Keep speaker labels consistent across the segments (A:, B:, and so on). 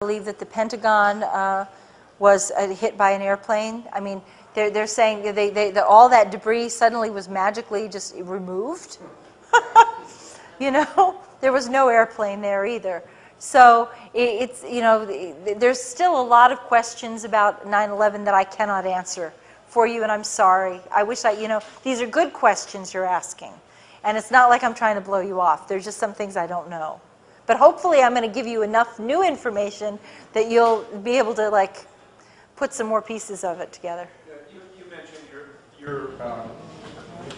A: believe that the Pentagon was hit by an airplane. I mean, they're saying all that debris suddenly was magically just removed. You know, there was no airplane there either. So it's, you know, there's still a lot of questions about 9/11 that I cannot answer for you, and I'm sorry. I wish you know, these are good questions you're asking. And it's not like I'm trying to blow you off. There's just some things I don't know. But hopefully I'm going to give you enough new information that you'll be able to, like, put some more pieces of it together.
B: Yeah, you mentioned your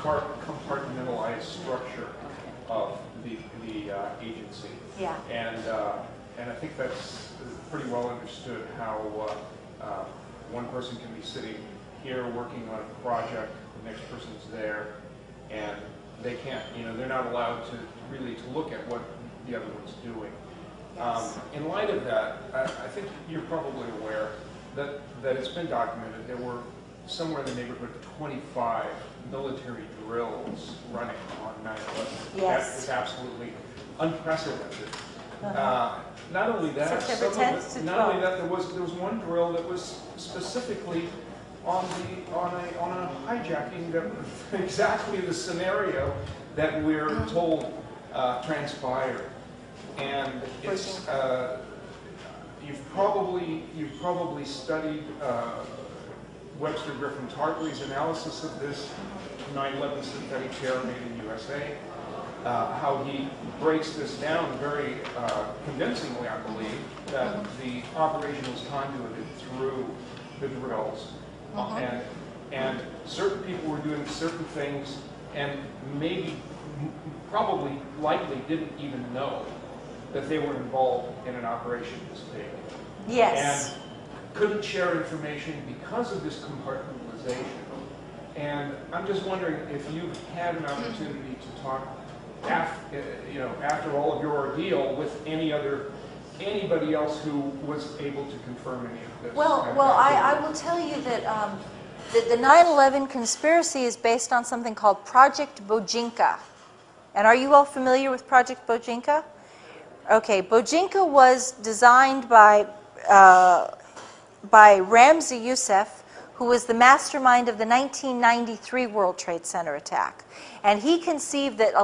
B: compartmentalized structure of the agency.
A: Yeah.
B: And I think that's pretty well understood how one person can be sitting here working on a project, the next person's there, and they can't, you know, they're not allowed to really look at what the other one's doing.
A: Yes.
B: In light of that, I think you're probably aware that it's been documented there were somewhere in the neighborhood of 25 military drills running on 9/11.
A: Yes.
B: That is absolutely unprecedented. Not only that,
A: September 10th to 12th.
B: not only that, there was one drill that was specifically on a hijacking that exactly the scenario that we're told transpired, and it's you've probably studied Webster Griffin Tartley's analysis of this 9/11 synthetic terror made in USA. How he breaks this down very convincingly, I believe, that the operation was conduited through the drills. And certain people were doing certain things and probably likely didn't even know that they were involved in an operation this big.
A: Yes.
B: And couldn't share information because of this compartmentalization. And I'm just wondering if you've had an opportunity to talk after all of your ordeal with anybody else who was able to confirm any of this.
A: Well, I will tell you that the 9/11 conspiracy is based on something called Project Bojinka. And are you all familiar with Project Bojinka? Okay, Bojinka was designed by Ramzi Youssef, who was the mastermind of the 1993 World Trade Center attack. And he conceived that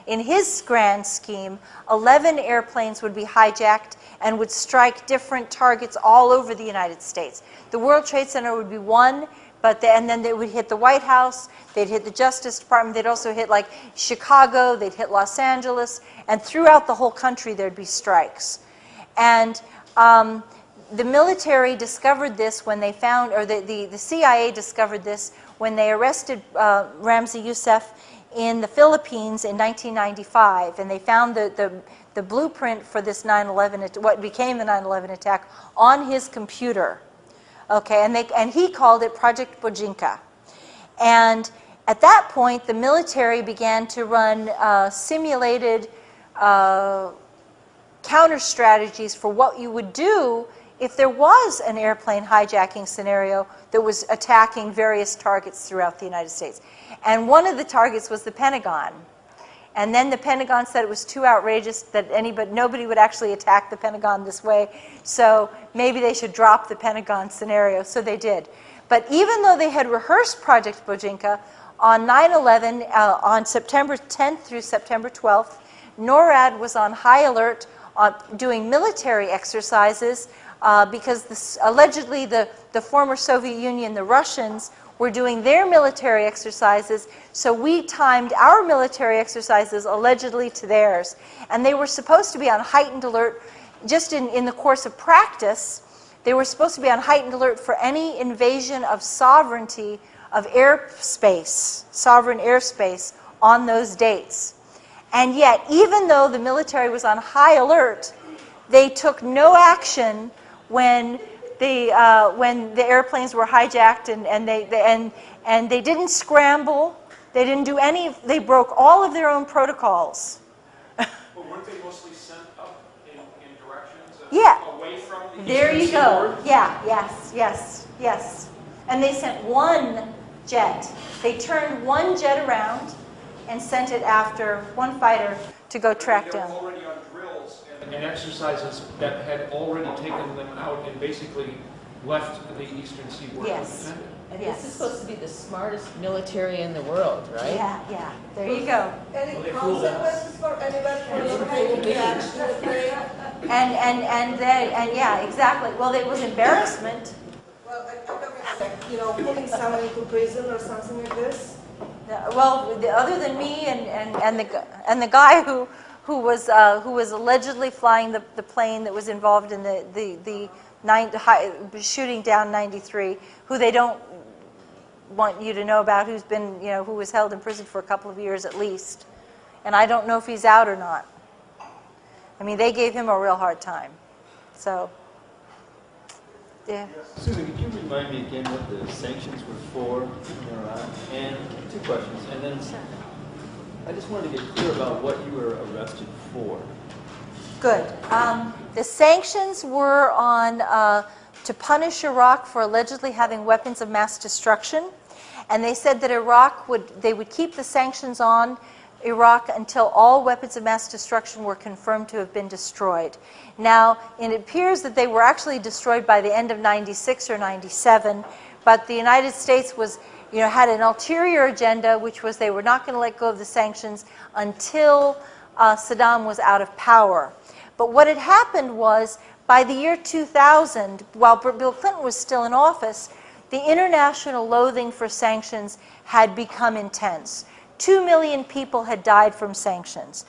A: in his grand scheme, 11 airplanes would be hijacked and would strike different targets all over the United States. The World Trade Center would be one, and then they would hit the White House, they'd hit the Justice Department, they'd also hit like Chicago, they'd hit Los Angeles, and throughout the whole country there'd be strikes. And the military discovered this when they found, or the CIA discovered this when they arrested Ramzi Youssef in the Philippines in 1995, and they found the blueprint for this 9/11, what became the 9/11 attack, on his computer. Okay, and he called it Project Bojinka. And at that point, the military began to run simulated counter strategies for what you would do if there was an airplane hijacking scenario that was attacking various targets throughout the United States. And one of the targets was the Pentagon. And then the Pentagon said it was too outrageous that nobody would actually attack the Pentagon this way, so maybe they should drop the Pentagon scenario, so they did. But even though they had rehearsed Project Bojinka, on 9/11, on September 10th through September 12th, NORAD was on high alert doing military exercises because allegedly the former Soviet Union, the Russians, were doing their military exercises, so we timed our military exercises allegedly to theirs. And they were supposed to be on heightened alert just in the course of practice. They were supposed to be on heightened alert for any invasion of sovereignty of airspace, sovereign airspace, on those dates. And yet, even though the military was on high alert, they took no action when the airplanes were hijacked, and they didn't scramble. They didn't do any. They broke all of their own protocols.
B: But weren't they mostly sent up in directions away from the
A: There you go.
B: seaboard?
A: Yeah. Yes. And they sent one jet. They turned one jet around and sent it after one fighter to go track down.
B: They were already on drills, and and exercises that had already taken them out and basically left the eastern seaboard
A: Yes.
B: undefended.
C: And
A: Yes.
C: this is supposed to be the smartest military in the world, right?
A: Yeah, yeah. There you go.
D: Any consequences for anybody for not taking the action that they?
A: And yeah, exactly. Well, it was embarrassment.
D: Well, like, putting someone into prison or something like this.
A: Well, other than me and the guy who was allegedly flying the plane that was involved in the shooting down 93, who they don't want you to know about, who's been who was held in prison for a couple of years at least, and I don't know if he's out or not. I mean, they gave him a real hard time. So, yeah.
E: Susan, could you remind me again what the sanctions were for in Iraq? And two questions. And then I just wanted to get clear about what you were arrested for.
A: Good. The sanctions were on to punish Iraq for allegedly having weapons of mass destruction, and they said that they would keep the sanctions on Iraq until all weapons of mass destruction were confirmed to have been destroyed. Now, it appears that they were actually destroyed by the end of 96 or 97, but the United States was, had an ulterior agenda, which was they were not going to let go of the sanctions until Saddam was out of power. But what had happened was, by the year 2000, while Bill Clinton was still in office, the international loathing for sanctions had become intense. 2 million people had died from sanctions.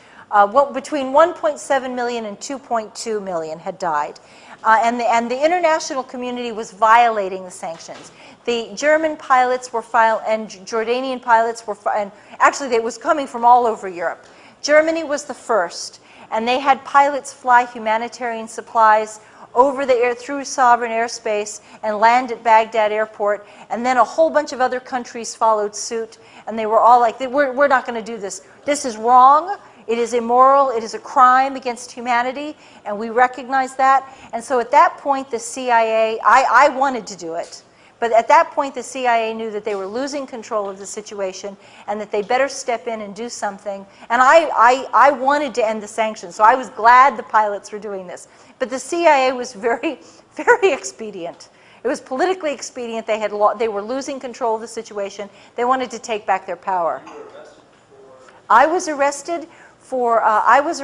A: Between 1.7 million and 2.2 million had died. And the international community was violating the sanctions. The German pilots were and Jordanian pilots were, and actually it was coming from all over Europe. Germany was the first, and they had pilots fly humanitarian supplies over the air through sovereign airspace and land at Baghdad airport, and then a whole bunch of other countries followed suit, and they were all like, we're not going to do this. This is wrong. It is immoral. It is a crime against humanity, and we recognize that. And so at that point, the CIA, I wanted to do it, but at that point, the CIA knew that they were losing control of the situation and that they better step in and do something. And I wanted to end the sanctions, so I was glad the pilots were doing this. But the CIA was very, very expedient. It was politically expedient. They were losing control of the situation. They wanted to take back their power. I was arrested for, I was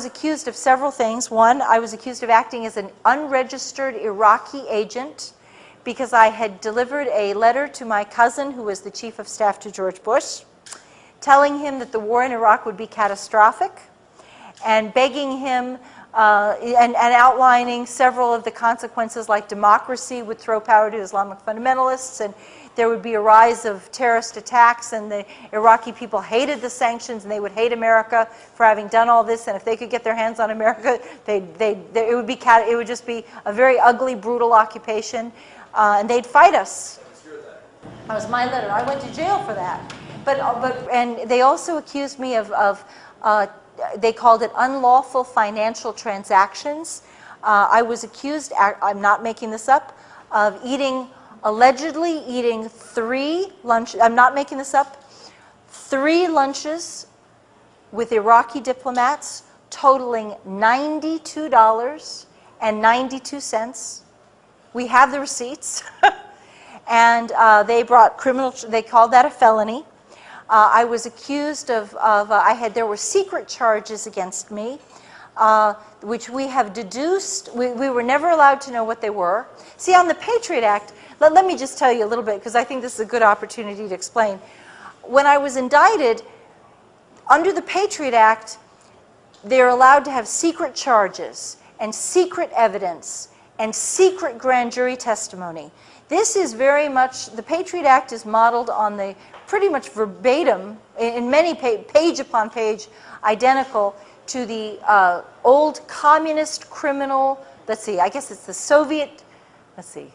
A: accused of several things. One, I was accused of acting as an unregistered Iraqi agent because I had delivered a letter to my cousin, who was the chief of staff to George Bush, telling him that the war in Iraq would be catastrophic, and begging him and outlining several of the consequences, like democracy would throw power to Islamic fundamentalists, and there would be a rise of terrorist attacks, and the Iraqi people hated the sanctions, and they would hate America for having done all this, and if they could get their hands on America, it would just be a very ugly, brutal occupation, and they'd fight us. That was my letter. I went to jail for that. And they also accused me of they called it unlawful financial transactions. I was accused, I'm not making this up, of allegedly eating 3 lunches, I'm not making this up, 3 lunches with Iraqi diplomats totaling $92.92. We have the receipts. And they called that a felony. I was accused there were secret charges against me, which we have deduced. We were never allowed to know what they were. See, on the Patriot Act, let me just tell you a little bit, because I think this is a good opportunity to explain. When I was indicted, under the Patriot Act, they're allowed to have secret charges and secret evidence and secret grand jury testimony. This is very much, the Patriot Act is modeled on the pretty much verbatim, in many page upon page, identical to the old communist criminal, let's see, I guess it's the Soviet, let's see,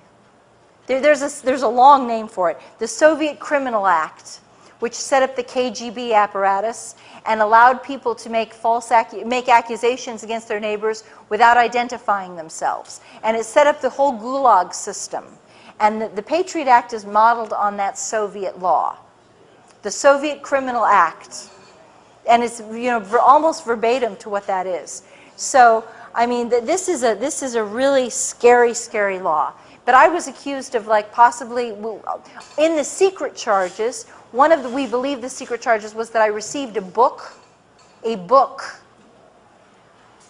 A: there's a long name for it, the Soviet Criminal Act, which set up the KGB apparatus and allowed people to make accusations against their neighbors without identifying themselves. And it set up the whole Gulag system. And the Patriot Act is modeled on that Soviet law, the Soviet Criminal Act. and it's, you know, almost verbatim to what that is. So, I mean, this is a really scary, scary law. But I was accused of, like, possibly, in the secret charges, one of the, we believe the secret charges was that I received a book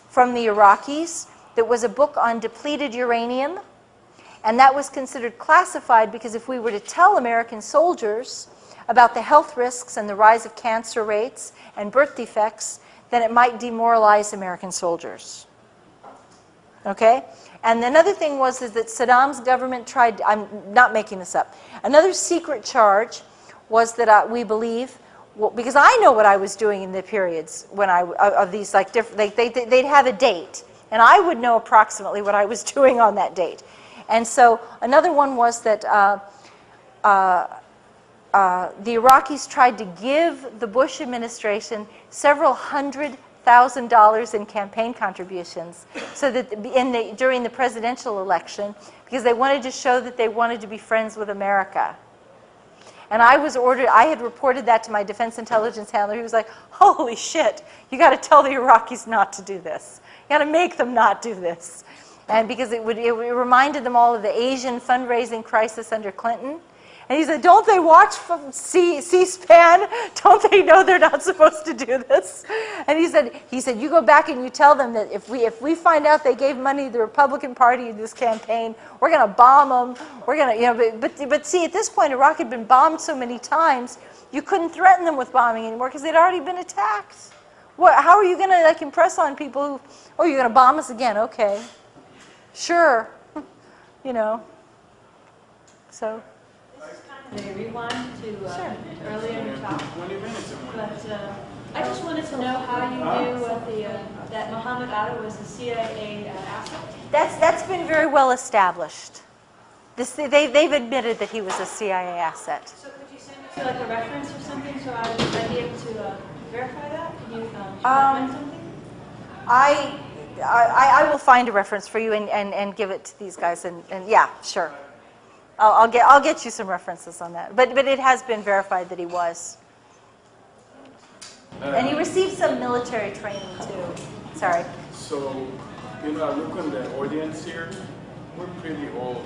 A: from the Iraqis that was a book on depleted uranium, and that was considered classified because if we were to tell American soldiers about the health risks and the rise of cancer rates and birth defects, then it might demoralize American soldiers. Okay? And another thing was is that Saddam's government tried, I'm not making this up, another secret charge was that we believe, well, because I know what I was doing in the periods when of these, like, different, they'd have a date, and I would know approximately what I was doing on that date. And so another one was that the Iraqis tried to give the Bush administration several $100,000 in campaign contributions so that during the presidential election, because they wanted to show that they wanted to be friends with America. And I had reported that to my defense intelligence handler. He was like, holy shit, you got to tell the Iraqis not to do this. You got to make them not do this. And because it reminded them all of the Asian fundraising crisis under Clinton. And he said, don't they watch C-SPAN? Don't they know they're not supposed to do this? And he said, you go back and you tell them that if we find out they gave money to the Republican Party in this campaign, we're going to bomb them. We're going to, you know, but see, at this point, Iraq had been bombed so many times, you couldn't threaten them with bombing anymore because they'd already been attacked. How are you going to, like, impress on people who, oh, you're going to bomb us again? Okay. Sure. You know. So.
F: May rewind to earlier in your talk.
B: 20 minutes.
F: But I just wanted to know how you knew that Muhammad Atta was a CIA asset.
A: That's been very well established. They've admitted that he was a CIA asset.
F: So could you send me to, like, a reference or something so I'd be able to verify that? Can you recommend something?
A: I will find a reference for you and give it to these guys and yeah, sure. I'll get you some references on that. But it has been verified that he was. And he received some military training too. Sorry.
G: So, you know, I look on the audience here. We're pretty old.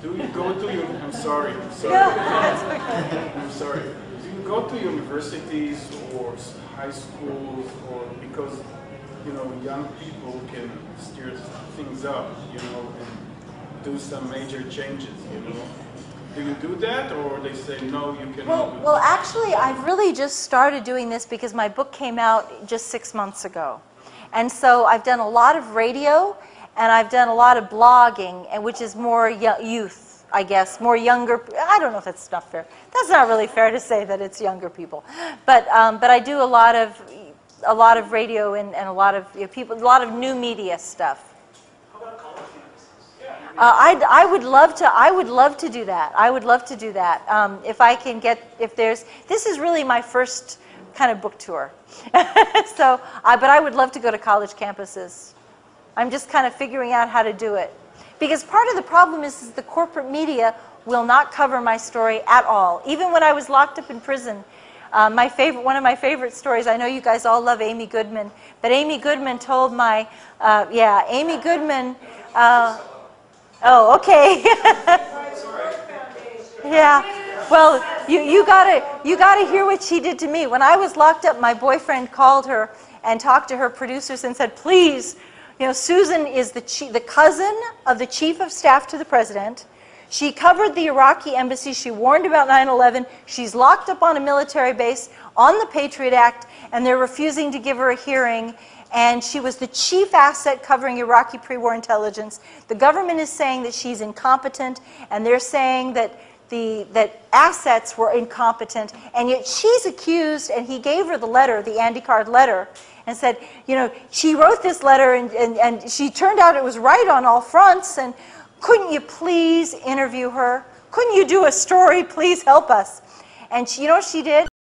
G: Do you go to I'm sorry.
A: No, that's okay.
G: I'm sorry. Do you go to universities or high schools, or because, you know, young people can steer things up, you know, and do some major changes, you know? Do you do that, or they say, no, you cannot?
A: Well, actually, I've really just started doing this because my book came out just 6 months ago. And so I've done a lot of radio, and I've done a lot of blogging, and which is more youth, I guess, more younger. I don't know if that's not fair. That's not really fair to say that it's younger people. But I do a lot of radio and a lot of people, a lot of new media stuff. I would love to do that. I would love to do that. If I can get, this is really my first kind of book tour. So, but I would love to go to college campuses. I'm just kind of figuring out how to do it. Because part of the problem is the corporate media will not cover my story at all. Even when I was locked up in prison, one of my favorite stories, I know you guys all love Amy Goodman, but Amy Goodman told Amy Goodman, oh, okay. Yeah. Well, you gotta hear what she did to me. When I was locked up, my boyfriend called her and talked to her producers and said, please, you know, Susan is the cousin of the chief of staff to the president. She covered the Iraqi embassy. She warned about 9/11. She's locked up on a military base on the Patriot Act, and they're refusing to give her a hearing. And she was the chief asset covering Iraqi pre-war intelligence. The government is saying that she's incompetent, and they're saying that that assets were incompetent, and yet she's accused, and he gave her the letter, the Andy Card letter, and said, you know, she wrote this letter, and she turned out it was right on all fronts, and couldn't you please interview her? Couldn't you do a story? Please help us. And you know what she did?